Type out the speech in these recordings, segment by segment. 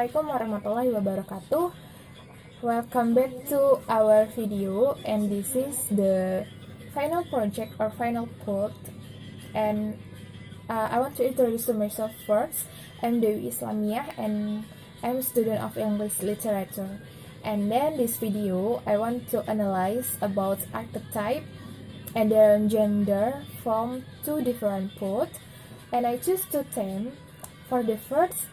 Assalamualaikum warahmatullahi wabarakatuh. Welcome back to our video, and this is the final project or final part. And I want to introduce myself first. I'm Dewi Islamiyah, and I'm a student of English literature. And then this video, I want to analyze about archetype and their gender from two different parts. And I choose two themes. For the first,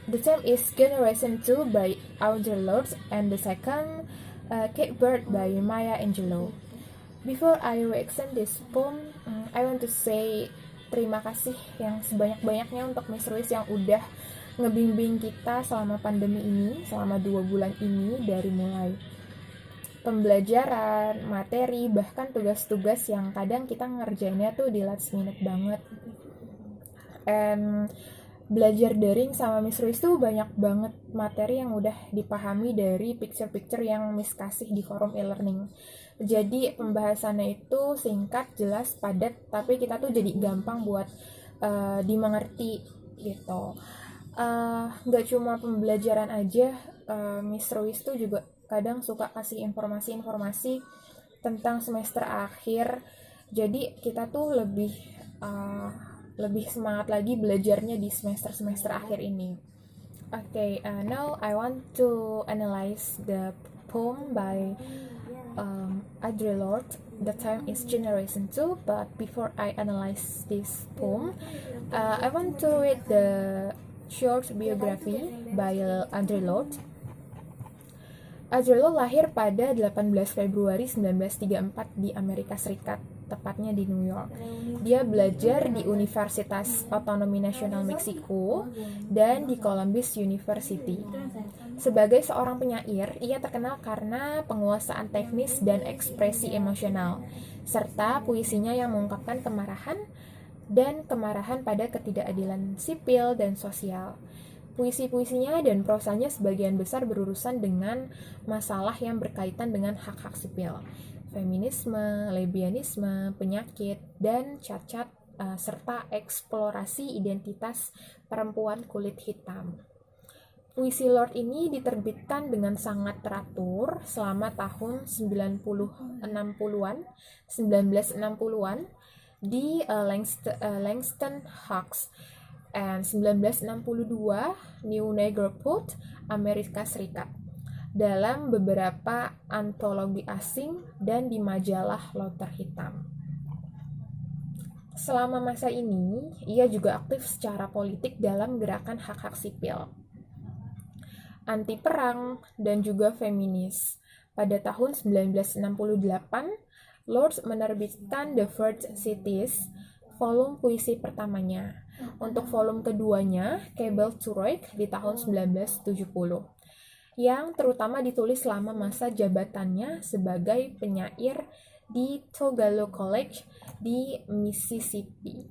the theme is Generation 2 by Audre Lorde, and the second, Cake Bird by Maya Angelou. Before I reaction this poem, I want to say terima kasih yang sebanyak-banyaknya untuk Miss Ruiz yang udah ngebimbing kita selama pandemi ini, selama 2 bulan ini, dari mulai pembelajaran, materi, bahkan tugas-tugas yang kadang kita ngerjainnya tuh di last minute banget. And belajar daring sama Miss Ruiz tuh banyak banget materi yang udah dipahami dari picture-picture yang Miss kasih di forum e-learning. Jadi pembahasannya itu singkat, jelas, padat, tapi kita tuh jadi gampang buat dimengerti gitu. Nggak cuma pembelajaran aja, Miss Ruiz tuh juga kadang suka kasih informasi-informasi tentang semester akhir. Jadi kita tuh lebih semangat lagi belajarnya di semester akhir ini. Okay, now I want to analyze the poem by Audre Lorde. The time is Generation 2, but before I analyze this poem, I want to read the short biography by Audre Lorde. Audre Lorde lahir pada 18 Februari 1934 di Amerika Serikat, tepatnya di New York. Dia belajar di Universitas Otonomi Nasional Meksiko dan di Columbus University. Sebagai seorang penyair, ia terkenal karena penguasaan teknis dan ekspresi emosional, serta puisinya yang mengungkapkan kemarahan pada ketidakadilan sipil dan sosial. Puisi-puisinya dan prosanya sebagian besar berurusan dengan masalah yang berkaitan dengan hak-hak sipil, feminisme, lesbianisme, penyakit, dan cacat, serta eksplorasi identitas perempuan kulit hitam. Puisi Lorde ini diterbitkan dengan sangat teratur selama tahun 1960-an di Langston Hughes, and 1962 New Neighborhood, Amerika Serikat, dalam beberapa antologi asing dan di majalah Lauter Hitam. Selama masa ini, ia juga aktif secara politik dalam gerakan hak-hak sipil, anti perang, dan juga feminis. Pada tahun 1968, Lorde menerbitkan The First Cities, volume puisi pertamanya. Untuk volume keduanya, Cable to Write, di tahun 1970, yang terutama ditulis selama masa jabatannya sebagai penyair di Tugaloo College di Mississippi.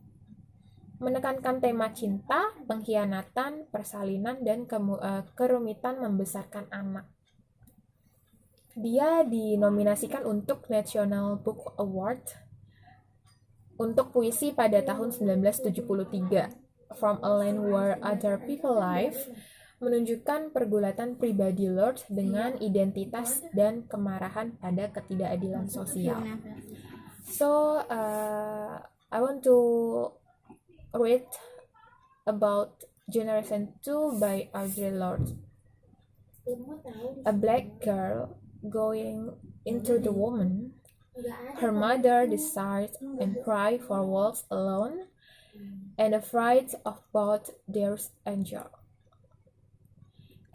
Menekankan tema cinta, pengkhianatan, persalinan, dan kerumitan membesarkan anak. Dia dinominasikan untuk National Book Award untuk puisi pada tahun 1973, From a Land Where Other People Live, menunjukkan pergulatan pribadi Lorde dengan identitas dan kemarahan pada ketidakadilan sosial. So, I want to read about Generation 2 by Audre Lorde. A black girl going into the woman. Her mother desired and cried for walls alone, and afraid of both theirs angel.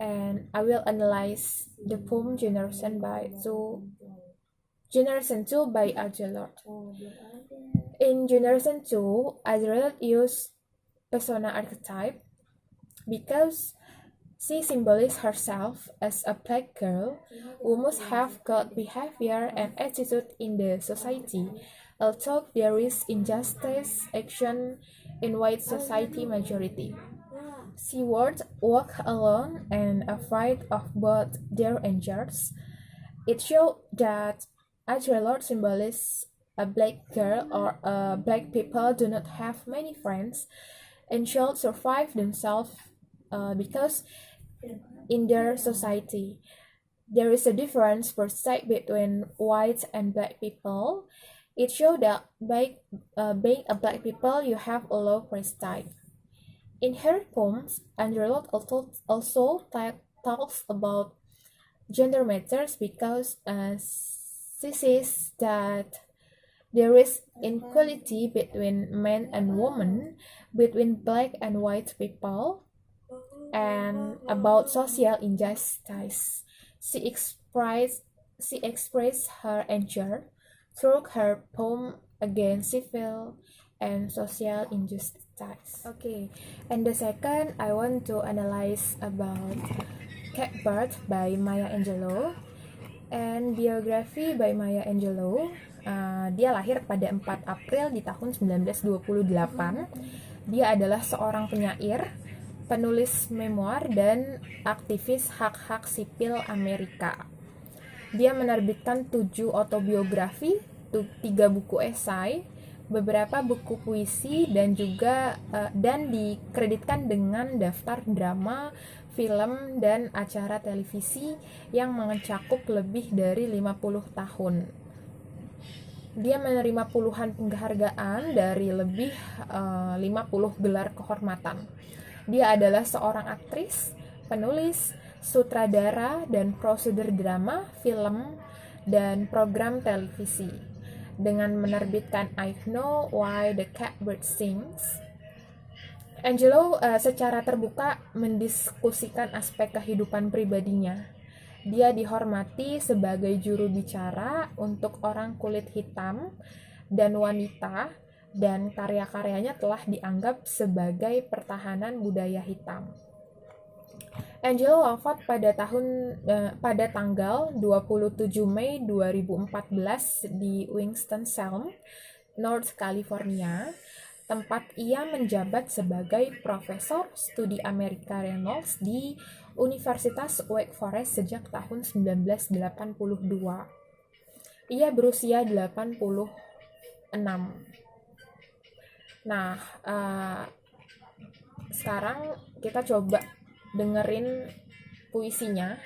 And I will analyze the poem Generation 2 by Audre Lorde. In Generation 2, Audre Lorde used persona archetype because she symbolizes herself as a black girl who must have good behavior and attitude in the society, although there is injustice action in white society majority. She would walk alone and afraid of both their angels. It showed that Audre Lorde symbolizes a black girl or black people do not have many friends and should survive themselves because in their society there is a difference per se between white and black people. It shows that being a black people, you have a low prestige. In her poems, Andrew also talks about gender matters because she says that there is inequality between men and women, between black and white people, and about social injustice. She expressed she expressed her anger through her poem against civil and social injustice. Okay, and the second I want to analyze about Catbird by Maya Angelou. And biography by Maya Angelou, dia lahir pada 4 April di tahun 1928. Dia adalah seorang penyair, penulis memoir, dan aktivis hak-hak sipil Amerika. Dia menerbitkan 7 autobiografi, 3 buku esai, beberapa buku puisi, dan juga dan dikreditkan dengan daftar drama, film, dan acara televisi yang mencakup lebih dari 50 tahun. Dia menerima puluhan penghargaan dari lebih 50 gelar kehormatan. Dia adalah seorang aktris, penulis, sutradara, dan prosedur drama, film, dan program televisi. Dengan menerbitkan I Know Why the Catbird Sings, Angelou secara terbuka mendiskusikan aspek kehidupan pribadinya. Dia dihormati sebagai juru bicara untuk orang kulit hitam dan wanita, dan karya-karyanya telah dianggap sebagai pertahanan budaya hitam. Angelou wafat pada tanggal 27 Mei 2014 di Winston-Salem, North California, tempat ia menjabat sebagai profesor studi Amerika Reynolds di Universitas Wake Forest sejak tahun 1982. Ia berusia 86. Nah, sekarang kita coba dengerin puisinya.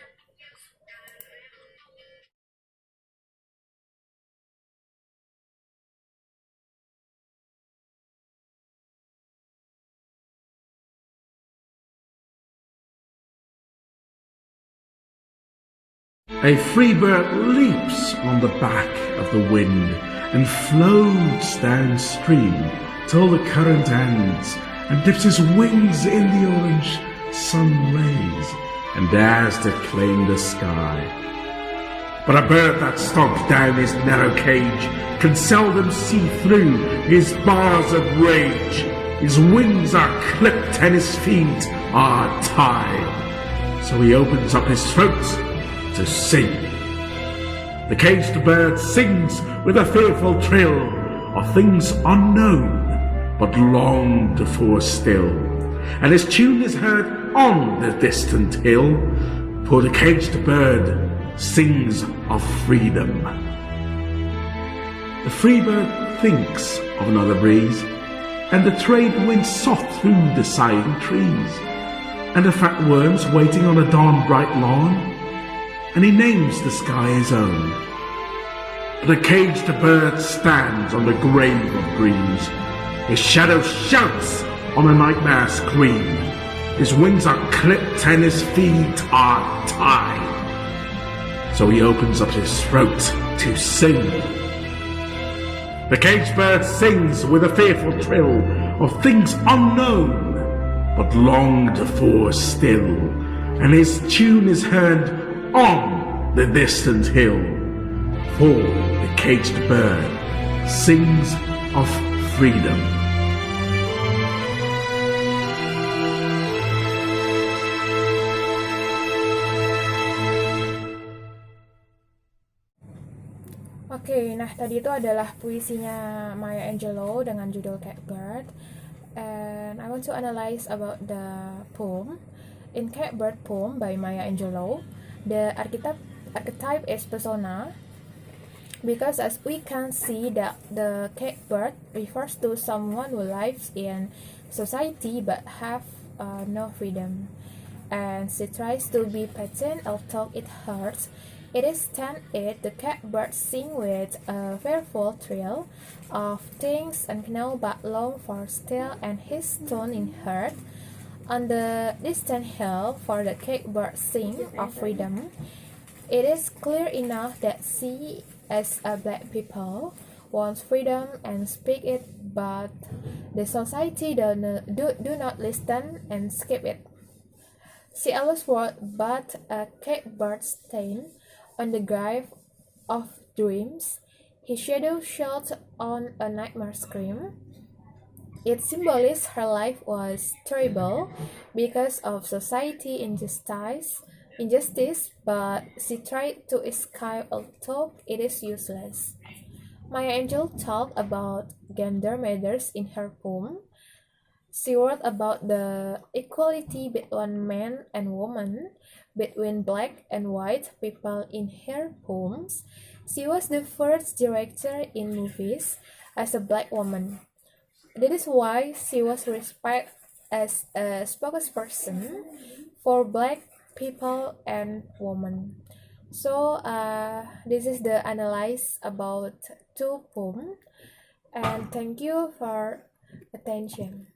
A free bird leaps on the back of the wind and floats downstream till the current ends, and dips his wings in the orange sun rays and dares to claim the sky. But a bird that's stomped down his narrow cage can seldom see through his bars of rage. His wings are clipped and his feet are tied, so he opens up his throat to sing. The caged bird sings with a fearful trill of things unknown but longed for still, and his tune is heard on the distant hill, for the caged bird sings of freedom. The free bird thinks of another breeze, and the trade winds soft through the sighing trees, and the fat worms waiting on a dawn bright lawn, and he names the sky his own. But the caged bird stands on the grave of dreams. His shadow shouts on a nightmare scream. His wings are clipped and his feet are tied, so he opens up his throat to sing. The caged bird sings with a fearful trill of things unknown but longed for still, and his tune is heard on the distant hill, for the caged bird sings of freedom. Oke, nah tadi itu adalah puisinya Maya Angelou dengan judul Catbird, and I want to analyze about the poem. In Catbird poem by Maya Angelou, the archetype is persona, because as we can see that the catbird refers to someone who lives in society but have no freedom, and she tries to be patient although it hurts. It is stand it the catbird sing with a fearful thrill of things unknown but long for still, and his tone in heard on the distant hill for the catbird sing of freedom. It is clear enough that she, as a black people, wants freedom and speak it, but the society do not listen and skip it. She always wrote but a catbird stain on the grave of dreams. His shadow shot on a nightmare scream. It symbolizes her life was terrible because of society injustice, but she tried to escape although it is useless. Maya Angelou talked about gender matters in her poem. She wrote about the equality between men and women, between black and white people in her poems. She was the first director in movies as a black woman. That is why she was respected as a spokesperson for black people and women. So this is the analysis about two poems, and thank you for attention.